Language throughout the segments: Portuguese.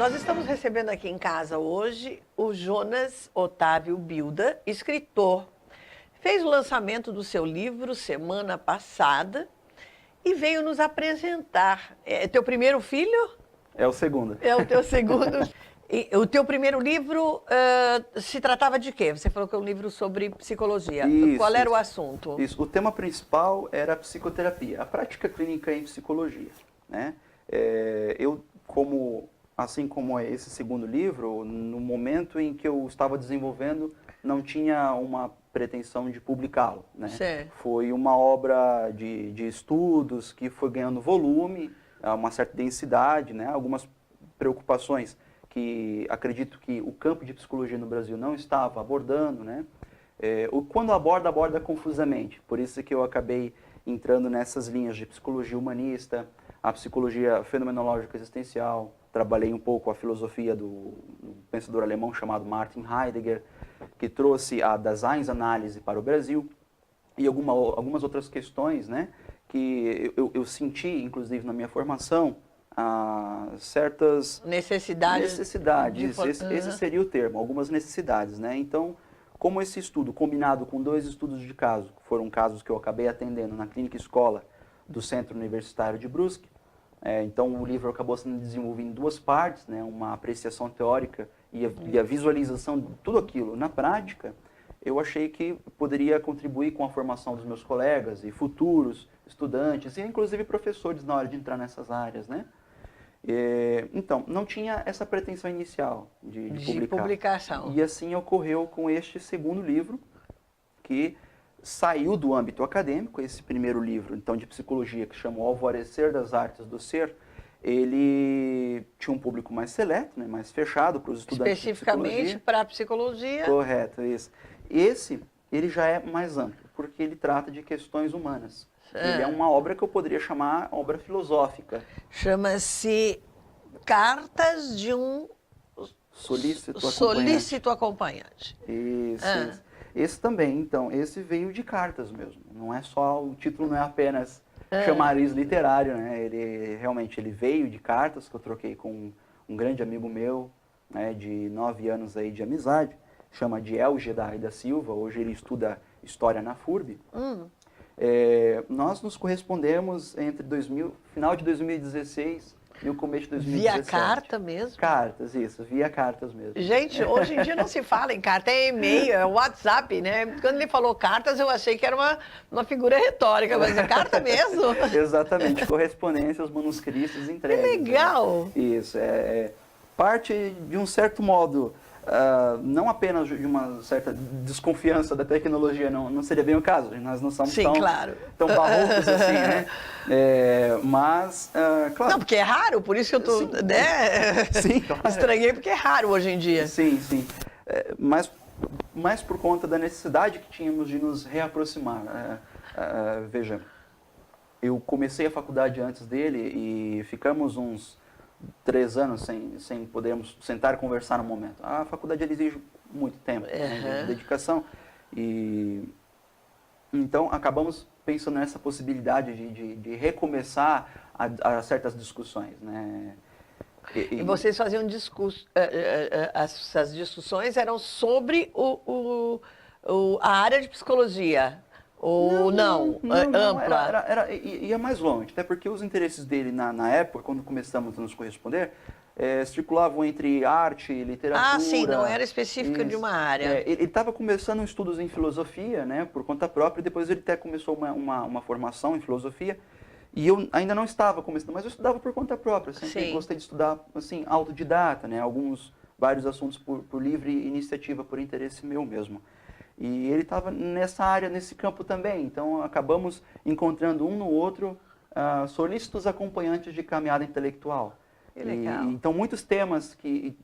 Nós estamos recebendo aqui em casa hoje o Jonas Otávio Bilda, escritor. Fez o lançamento do seu livro semana passada e veio nos apresentar. É teu primeiro filho? É o segundo. É o teu segundo. E o teu primeiro livro se tratava de quê? Você falou que é um livro sobre psicologia. Isso, Qual era o isso. assunto? Isso. O tema principal era a psicoterapia, a prática clínica em psicologia, né? Assim como esse segundo livro, no momento em que eu estava desenvolvendo, não tinha uma pretensão de publicá-lo, né? Certo. Foi uma obra de estudos que foi ganhando volume, uma certa densidade, né? Algumas preocupações que acredito que o campo de psicologia no Brasil não estava abordando, né? Quando aborda confusamente. Por isso que eu acabei entrando nessas linhas de psicologia humanista, a psicologia fenomenológica existencial. Trabalhei um pouco a filosofia do pensador alemão chamado Martin Heidegger, que trouxe a Daseinsanálise para o Brasil, e algumas outras questões, né, que eu senti, inclusive na minha formação, certas necessidades. Esse seria o termo, algumas necessidades, né? Então, como esse estudo, combinado com 2 estudos de caso, que foram casos que eu acabei atendendo na clínica escola do Centro Universitário de Brusque, então o livro acabou sendo desenvolvido em 2 partes, né? Uma apreciação teórica e a visualização de tudo aquilo na prática. Eu achei que poderia contribuir com a formação dos meus colegas e futuros estudantes, e inclusive professores na hora de entrar nessas áreas, né? Então, não tinha essa pretensão inicial de publicação. E assim ocorreu com este segundo livro, que saiu do âmbito acadêmico. Esse primeiro livro, então, de psicologia, que chama O Alvorecer das Artes do Ser, ele tinha um público mais seleto, né, mais fechado para os estudantes de psicologia. Especificamente para a psicologia. Correto, isso. Esse, ele já é mais amplo, porque ele trata de questões humanas. Ele é uma obra que eu poderia chamar obra filosófica. Chama-se Cartas de um Solícito Acompanhante. Isso. Esse também, então, esse veio de cartas mesmo. Não é só, o título não é apenas chamariz literário, né? Ele veio de cartas que eu troquei com um grande amigo meu, né, de 9 anos aí de amizade, chama Diel Gedai da Silva. Hoje ele estuda História na FURB. Nós nos correspondemos entre final de 2016 e o começo de 2017. Via carta mesmo? Cartas, isso, via cartas mesmo. Gente, hoje em dia não se fala em carta, é e-mail, é WhatsApp, né? Quando ele falou cartas, eu achei que era uma figura retórica, mas é carta mesmo? Exatamente, correspondências, manuscritos entregues. Que legal! Né? Isso, parte de um certo modo, não apenas de uma certa desconfiança da tecnologia, não seria bem o caso, nós não somos tão barrocos assim, né? Mas, claro... Não, porque é raro, por isso que eu tô, sim, né? Sim, claro. Estranhei porque é raro hoje em dia. Sim. Mas mais por conta da necessidade que tínhamos de nos reaproximar. Veja, eu comecei a faculdade antes dele e ficamos uns 3 anos sem podermos sentar e conversar no momento. A faculdade exige muito tempo, né, de dedicação. E então acabamos pensando nessa possibilidade de recomeçar a certas discussões, né? E vocês faziam essas discussões eram sobre a área de psicologia? Ou não? Ampla? Ia mais longe, até porque os interesses dele na época, quando começamos a nos corresponder, circulavam entre arte e literatura. Ah, sim, não era específica de uma área. Ele estava começando estudos em filosofia, né, por conta própria, e depois ele até começou uma formação em filosofia, e eu ainda não estava começando, mas eu estudava por conta própria, sempre gostei de estudar, assim, autodidata, né, vários assuntos por livre iniciativa, por interesse meu mesmo. E ele estava nessa área, nesse campo também, então acabamos encontrando um no outro solícitos acompanhantes de caminhada intelectual. Que legal. Então muitos temas que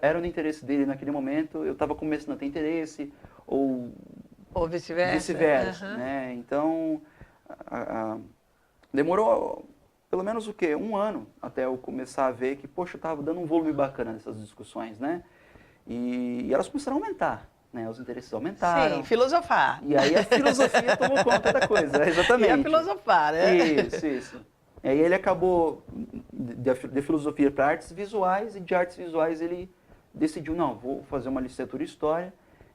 eram de interesse dele naquele momento, eu estava começando a ter interesse, ou vice-versa. Né? Então demorou pelo menos 1 ano até eu começar a ver que, poxa, eu estava dando um volume bacana nessas discussões, né? E elas começaram a aumentar. Né, os interesses aumentaram. Sim, filosofar. E aí a filosofia tomou conta da coisa, exatamente. E a filosofar, né? Isso. E aí ele acabou de filosofia para artes visuais, e de artes visuais ele decidiu, não, vou fazer uma licenciatura em História.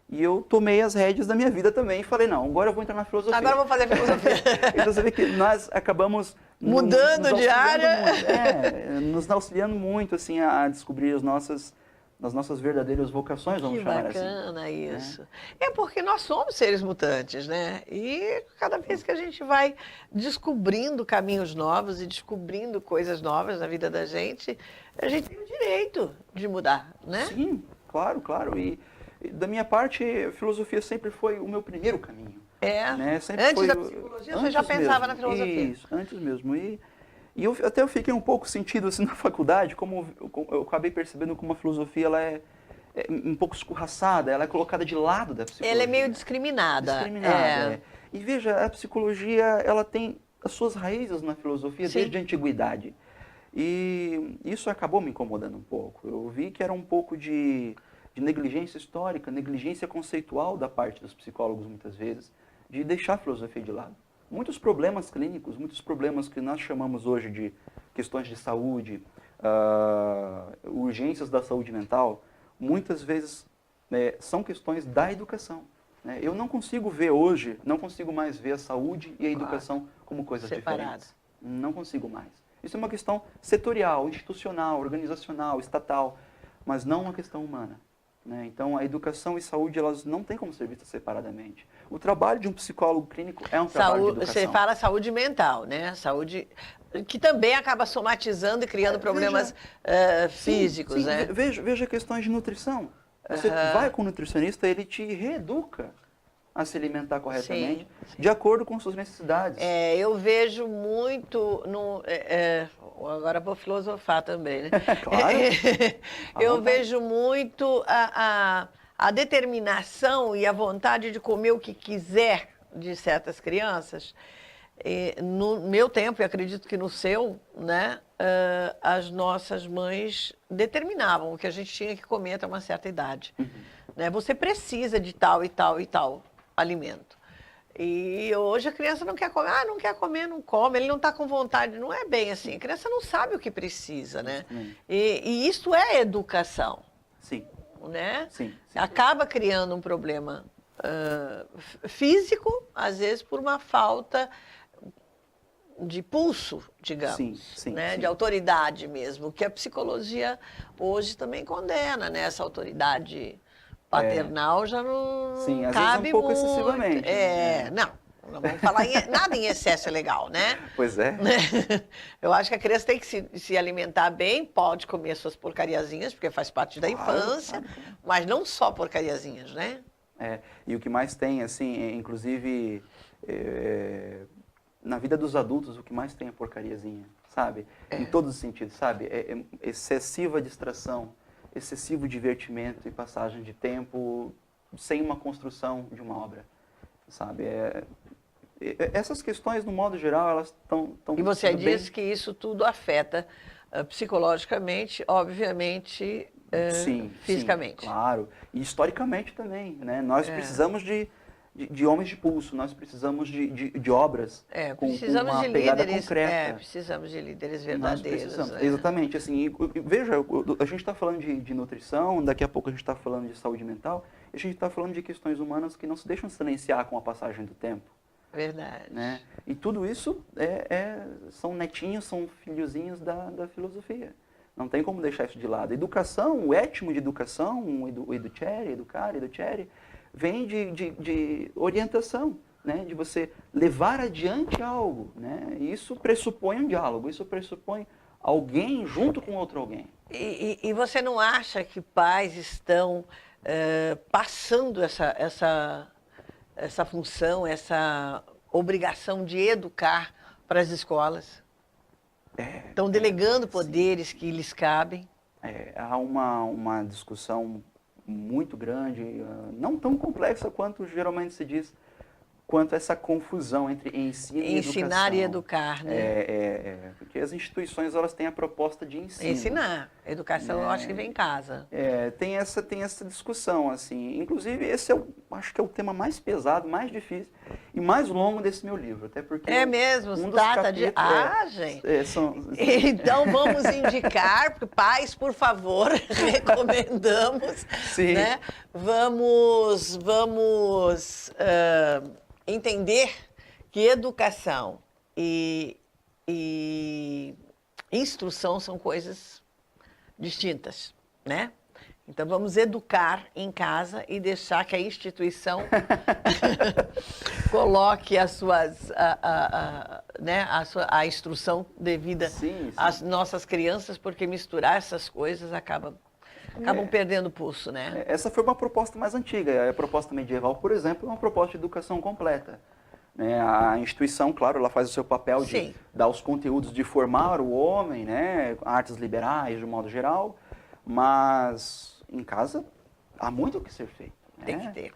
E eu tomei as rédeas da minha vida também e falei, não, agora eu vou entrar na filosofia. Agora eu vou fazer filosofia. Então você vê que nós acabamos mudando de área. Nos auxiliando muito assim, a descobrir as nossas verdadeiras vocações, vamos chamar assim. Que bacana isso. É porque nós somos seres mutantes, né? E cada vez que a gente vai descobrindo caminhos novos e descobrindo coisas novas na vida da gente, a gente tem o direito de mudar, né? Sim, claro, claro. E da minha parte, a filosofia sempre foi o meu primeiro caminho. Né? Antes da psicologia, você já pensava na filosofia? Isso, antes mesmo. E eu fiquei um pouco sentido assim na faculdade, como eu acabei percebendo como a filosofia ela é um pouco escorraçada, ela é colocada de lado da psicologia. Ela é meio discriminada. E veja, a psicologia ela tem as suas raízes na filosofia Sim. desde a antiguidade. E isso acabou me incomodando um pouco. Eu vi que era um pouco de negligência histórica, negligência conceitual da parte dos psicólogos, muitas vezes, de deixar a filosofia de lado. Muitos problemas clínicos, muitos problemas que nós chamamos hoje de questões de saúde, urgências da saúde mental, muitas vezes são questões da educação. Né? Eu não consigo ver hoje, não consigo mais ver a saúde e a educação como coisas diferentes. Não consigo mais. Isso é uma questão setorial, institucional, organizacional, estatal, mas não uma questão humana. Né? Então, a educação e saúde, elas não têm como ser vistas separadamente. O trabalho de um psicólogo clínico é um trabalho de educação. Você fala saúde mental, né? Saúde que também acaba somatizando e criando problemas físicos, sim, né? Veja questões de nutrição. Você vai com o nutricionista, ele te reeduca a se alimentar corretamente, de acordo com suas necessidades. Eu vejo muito agora vou filosofar também, né? Claro. Eu vejo muito a determinação e a vontade de comer o que quiser de certas crianças. No meu tempo, e acredito que no seu, né, as nossas mães determinavam o que a gente tinha que comer até uma certa idade. Né? Você precisa de tal e tal e tal alimento. E hoje a criança não quer comer, não quer comer, não come, ele não está com vontade, não é bem assim. A criança não sabe o que precisa, né? E isso é educação. Sim. Né? Sim. Acaba criando um problema físico, às vezes por uma falta de pulso, digamos, né? De autoridade mesmo, que a psicologia hoje também condena, né? Essa autoridade paternal já não às cabe vezes um pouco muito. excessivamente. Não vamos falar nada em excesso é legal, né? Pois é. Eu acho que a criança tem que se alimentar bem, pode comer suas porcariazinhas, porque faz parte da infância, mas não só porcariazinhas, né? E o que mais tem, assim, inclusive, na vida dos adultos, o que mais tem é porcariazinha, sabe? Em todos os sentidos, sabe? Excessiva distração, excessivo divertimento e passagem de tempo sem uma construção de uma obra, sabe? Essas questões, no modo geral, elas estão... E você diz que isso tudo afeta psicologicamente, obviamente, fisicamente. Sim, claro. E historicamente também, né? Nós precisamos de homens de pulso, nós precisamos de obras com uma pegada concreta. Precisamos de líderes verdadeiros. Exatamente. Assim, veja, a gente está falando de nutrição, daqui a pouco a gente está falando de saúde mental, e a gente está falando de questões humanas que não se deixam silenciar com a passagem do tempo. Verdade. Né? E tudo isso são netinhos, são filhozinhos da filosofia. Não tem como deixar isso de lado. Educação, o étimo de educação, o educere, educare, educere, vem de orientação, né? De você levar adiante algo. Né? E isso pressupõe um diálogo, isso pressupõe alguém junto com outro alguém. E você não acha que pais estão passando essa função, essa obrigação de educar para as escolas? Estão delegando poderes que lhes cabem? Há uma discussão muito grande, não tão complexa quanto geralmente se diz, quanto a essa confusão entre ensino e educação. Ensinar e educar, né? Porque as instituições, elas têm a proposta de ensino. Ensinar. Educação, eu acho que vem em casa. Tem essa discussão, assim. Inclusive, esse acho que é o tema mais pesado, mais difícil e mais longo desse meu livro. Até porque É mesmo? um dos Trata de... capítulos gente! Então, vamos indicar, pais, por favor, recomendamos, sim. Né? Vamos entender que educação e instrução são coisas distintas, né? Então, vamos educar em casa e deixar que a instituição coloque a instrução devida às nossas crianças, porque misturar essas coisas acabam perdendo o pulso, né? Essa foi uma proposta mais antiga. A proposta medieval, por exemplo, é uma proposta de educação completa. A instituição, claro, ela faz o seu papel de dar os conteúdos, de formar o homem, né? Artes liberais, de um modo geral, mas em casa há muito o que ser feito. Tem que ter,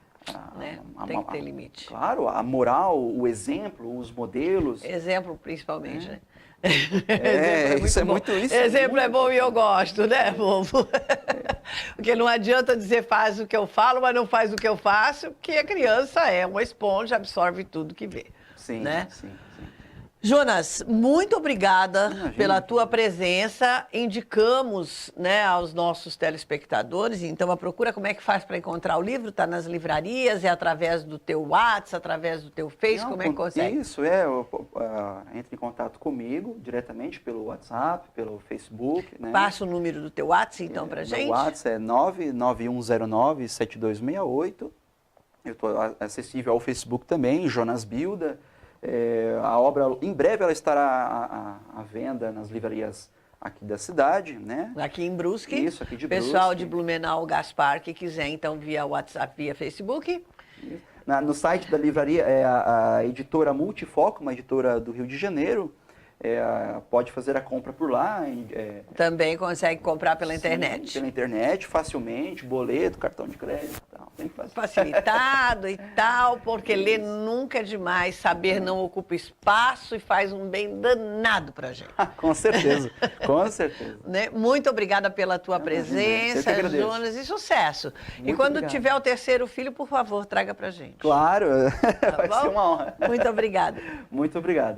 né? Tem que ter limite. Claro, a moral, o exemplo, os modelos. Exemplo, principalmente, né? Exemplo é bom e eu gosto, né, bobo? Porque não adianta dizer faz o que eu falo, mas não faz o que eu faço, porque a criança é uma esponja, absorve tudo que vê. Sim, né? sim. Jonas, muito obrigada pela tua presença. Indicamos, né, aos nossos telespectadores, então a procura, como é que faz para encontrar o livro? Está nas livrarias, é através do teu WhatsApp, através do teu Face, como é que consegue? Isso, entre em contato comigo diretamente pelo WhatsApp, pelo Facebook. Né? Passa o número do teu WhatsApp, então, para gente. O WhatsApp é 99109-7268. Eu estou acessível ao Facebook também, Jonas Bilda. A obra, em breve, ela estará à venda nas livrarias aqui da cidade, né? Aqui em Brusque. Isso, aqui de Pessoal Brusque. de Blumenau, Gaspar, que quiser, então, via WhatsApp, via Facebook. No site da livraria, é a editora Multifoco, uma editora do Rio de Janeiro. Pode fazer a compra por lá. Também consegue comprar pela internet. Pela internet, facilmente, boleto, cartão de crédito e tal. Bem fácil. Facilitado e tal, porque ler nunca é demais, saber não ocupa espaço e faz um bem danado pra gente. Com certeza, com certeza. Né? Muito obrigada pela tua presença, Jonas, e sucesso. Muito quando obrigado. tiver o terceiro filho, por favor, traga pra gente. Claro, Tá vai bom? ser uma honra. Muito obrigada. Muito obrigado.